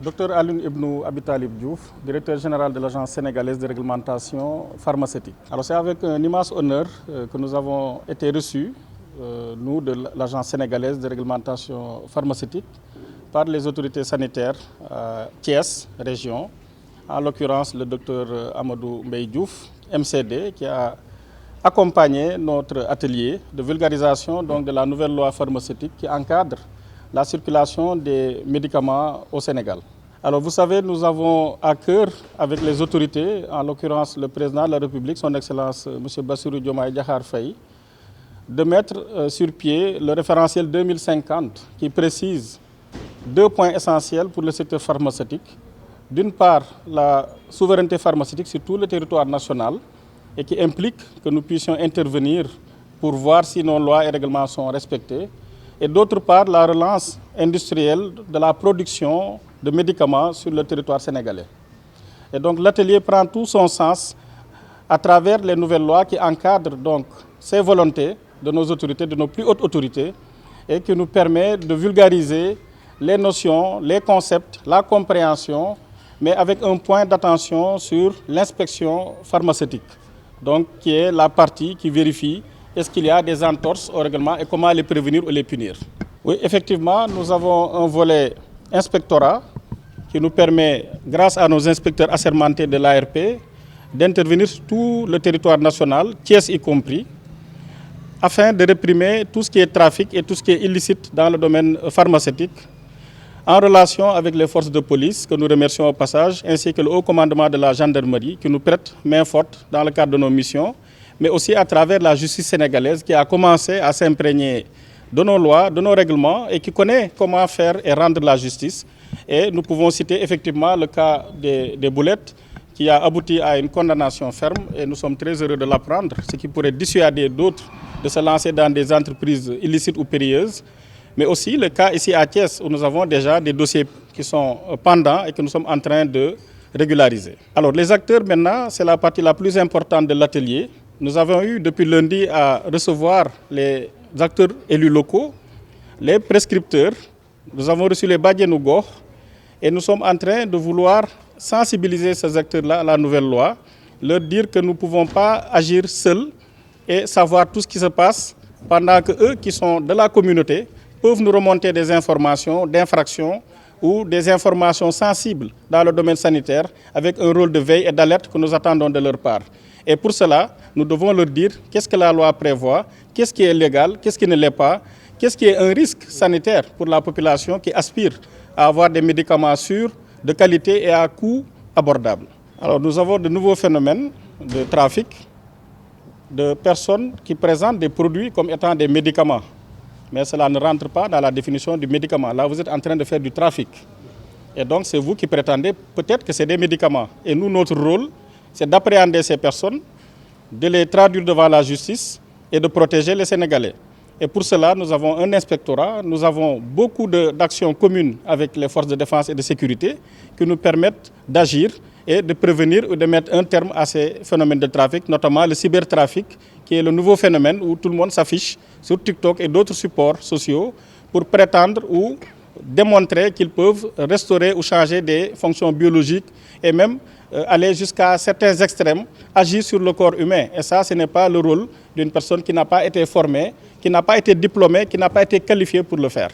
Dr Alioune Ibnou Abitalib Diouf, directeur général de l'Agence sénégalaise de réglementation pharmaceutique. Alors c'est avec un immense honneur que nous avons été reçus, nous de l'Agence sénégalaise de réglementation pharmaceutique, par les autorités sanitaires Thiès, région, en l'occurrence le docteur Amadou Mbaye Diouf, MCD, qui a accompagné notre atelier de vulgarisation donc, de la nouvelle loi pharmaceutique qui encadre la circulation des médicaments au Sénégal. Alors vous savez, nous avons à cœur avec les autorités, en l'occurrence le président de la République, son Excellence M. Bassirou Diomaye Diakhar Faye, de mettre sur pied le référentiel 2050 qui précise deux points essentiels pour le secteur pharmaceutique. D'une part, la souveraineté pharmaceutique sur tout le territoire national et qui implique que nous puissions intervenir pour voir si nos lois et règlements sont respectés. Et d'autre part, la relance industrielle de la production de médicaments sur le territoire sénégalais. Et donc l'atelier prend tout son sens à travers les nouvelles lois qui encadrent donc ces volontés de nos autorités, de nos plus hautes autorités, et qui nous permet de vulgariser les notions, les concepts, la compréhension, mais avec un point d'attention sur l'inspection pharmaceutique, donc qui est la partie qui vérifie est-ce qu'il y a des entorses au règlement et comment les prévenir ou les punir. Oui, effectivement, nous avons un volet inspectorat qui nous permet, grâce à nos inspecteurs assermentés de l'ARP, d'intervenir sur tout le territoire national, Thiès y compris, afin de réprimer tout ce qui est trafic et tout ce qui est illicite dans le domaine pharmaceutique, en relation avec les forces de police, que nous remercions au passage, ainsi que le haut commandement de la gendarmerie, qui nous prête main forte dans le cadre de nos missions, mais aussi à travers la justice sénégalaise qui a commencé à s'imprégner de nos lois, de nos règlements et qui connaît comment faire et rendre la justice. Et nous pouvons citer effectivement le cas des boulettes qui a abouti à une condamnation ferme et nous sommes très heureux de l'apprendre, ce qui pourrait dissuader d'autres de se lancer dans des entreprises illicites ou périlleuses. Mais aussi le cas ici à Thiès où nous avons déjà des dossiers qui sont pendants et que nous sommes en train de régulariser. Alors les acteurs maintenant, c'est la partie la plus importante de l'atelier. Nous avons eu depuis lundi à recevoir les acteurs élus locaux, les prescripteurs, nous avons reçu les Badienougor et nous sommes en train de vouloir sensibiliser ces acteurs-là à la nouvelle loi, leur dire que nous ne pouvons pas agir seuls et savoir tout ce qui se passe pendant que eux qui sont de la communauté peuvent nous remonter des informations d'infraction ou des informations sensibles dans le domaine sanitaire avec un rôle de veille et d'alerte que nous attendons de leur part. Et pour cela, nous devons leur dire qu'est-ce que la loi prévoit, qu'est-ce qui est légal, qu'est-ce qui ne l'est pas, qu'est-ce qui est un risque sanitaire pour la population qui aspire à avoir des médicaments sûrs, de qualité et à coût abordable. Alors nous avons de nouveaux phénomènes de trafic de personnes qui présentent des produits comme étant des médicaments. Mais cela ne rentre pas dans la définition du médicament. Là, vous êtes en train de faire du trafic. Et donc, c'est vous qui prétendez peut-être que c'est des médicaments. Et nous, notre rôle, c'est d'appréhender ces personnes, de les traduire devant la justice et de protéger les Sénégalais. Et pour cela, nous avons un inspectorat, nous avons beaucoup d'actions communes avec les forces de défense et de sécurité qui nous permettent d'agir et de prévenir ou de mettre un terme à ces phénomènes de trafic, notamment le cybertrafic, qui est le nouveau phénomène où tout le monde s'affiche sur TikTok et d'autres supports sociaux pour prétendre ou démontrer qu'ils peuvent restaurer ou changer des fonctions biologiques et même aller jusqu'à certains extrêmes, agir sur le corps humain. Et ça, ce n'est pas le rôle d'une personne qui n'a pas été formée, qui n'a pas été diplômée, qui n'a pas été qualifiée pour le faire.